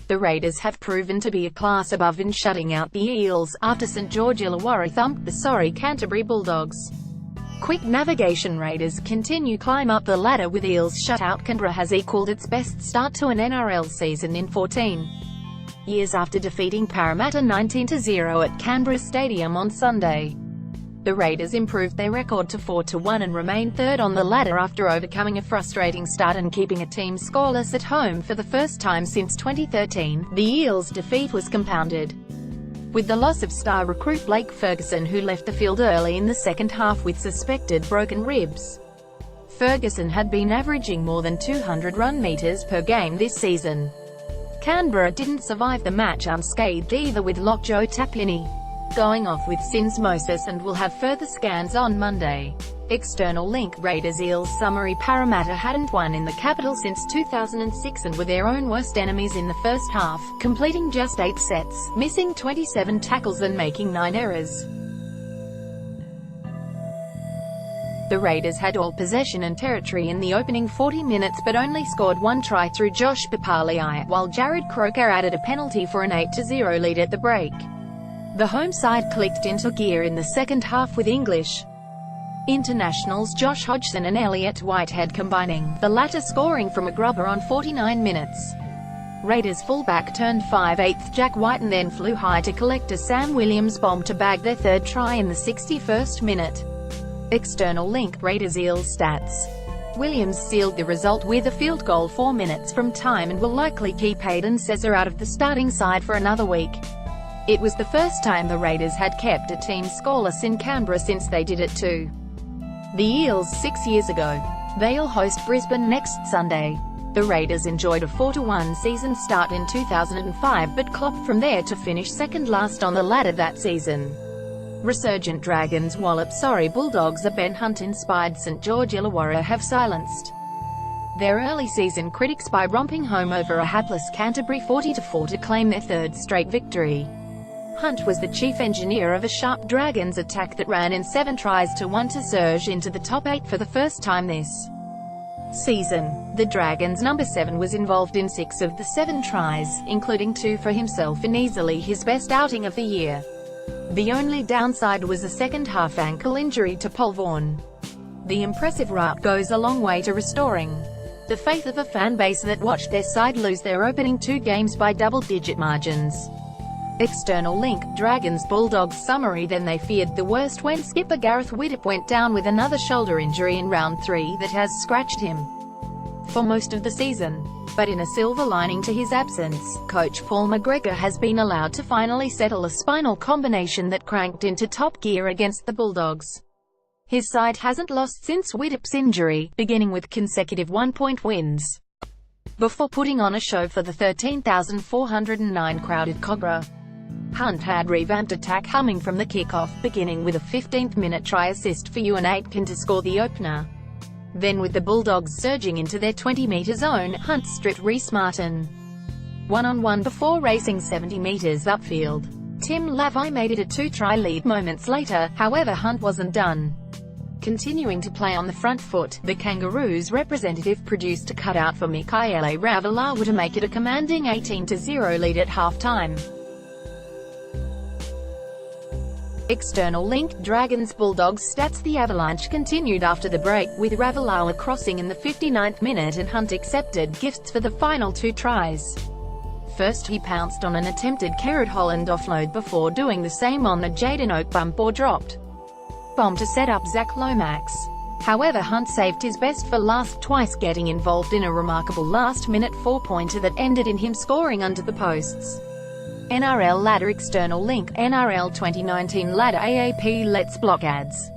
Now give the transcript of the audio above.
The Raiders have proven to be a class above in shutting out the Eels, after St George Illawarra thumped the Canterbury Bulldogs. Quick navigation. Raiders continue climb up the ladder with Eels shutout. Canberra has equalled its best start to an NRL season in 14 years after defeating Parramatta 19-0 at Canberra Stadium on Sunday. The Raiders improved their record to 4-1 and remain third on the ladder after overcoming a frustrating start and keeping a team scoreless at home for the first time since 2013. The Eels' defeat was compounded with the loss of star recruit Blake Ferguson, who left the field early in the second half with suspected broken ribs. Ferguson had been averaging more than 200 run meters per game this season. Canberra didn't survive the match unscathed either, with lock Joe Tapini going off with syndesmosis and will have further scans on Monday. External link. Raiders Eels summary. Parramatta hadn't won in the capital since 2006 and were their own worst enemies in the first half, completing just 8 sets, missing 27 tackles and making 9 errors. The Raiders had all possession and territory in the opening 40 minutes but only scored 1 try through Josh Papali'i, while Jared Croker added a penalty for an 8-0 lead at the break. The home side clicked into gear in the second half with English internationals Josh Hodgson and Elliott Whitehead combining, the latter scoring from a grubber on 49 minutes. Raiders fullback turned 5/8 Jack Whiten then flew high to collect a Sam Williams bomb to bag their third try in the 61st minute. External link. Raiders Eels stats. Williams sealed the result with a field goal 4 minutes from time and will likely keep Hayden Cesar out of the starting side for another week. It was the first time the Raiders had kept a team scoreless in Canberra since they did it to the Eels 6 years ago. They'll host Brisbane next Sunday. The Raiders enjoyed a 4-1 season start in 2005 but clocked from there to finish second last on the ladder that season. Resurgent Dragons wallop Bulldogs. A Ben Hunt-inspired St George Illawarra have silenced their early season critics by romping home over a hapless Canterbury 40-4 to claim their third straight victory. Hunt was the chief engineer of a sharp Dragons attack that ran in 7 tries to 1 to surge into the top 8 for the first time this season. The Dragons' number 7 was involved in 6 of the 7 tries, including 2 for himself in easily his best outing of the year. The only downside was a second-half ankle injury to Paul Vaughan. The impressive rout goes a long way to restoring the faith of a fan base that watched their side lose their opening 2 games by double-digit margins. External link. Dragons Bulldogs summary. Then they feared the worst when skipper Gareth Widdop went down with another shoulder injury in round 3 that has scratched him for most of the season. But in a silver lining to his absence, coach Paul McGregor has been allowed to finally settle a spinal combination that cranked into top gear against the Bulldogs. His side hasn't lost since Widdop's injury, beginning with consecutive 1-point wins before putting on a show for the 13,409 crowded Cobra. Hunt had revamped attack humming from the kickoff, beginning with a 15th-minute try assist for Ewan Aitken to score the opener. Then with the Bulldogs surging into their 20-metre zone, Hunt stripped Reece Martin one-on-one before racing 70 metres upfield. Tim Lavai made it a 2-try lead moments later, however Hunt wasn't done. Continuing to play on the front foot, the Kangaroos representative produced a cutout for Mikaele Ravalawa to make it a commanding 18-0 lead at halftime. External link. Dragons Bulldogs stats. The avalanche continued after the break, with Ravalawa crossing in the 59th minute and Hunt accepted gifts for the final 2 tries. First he pounced on an attempted Kerrod Holland offload before doing the same on the Jaden Oak bump or dropped bomb to set up Zach Lomax. However, Hunt saved his best for last twice, getting involved in a remarkable last-minute 4-pointer that ended in him scoring under the posts. NRL ladder. External link. NRL 2019 ladder. AAP Let's Block ads.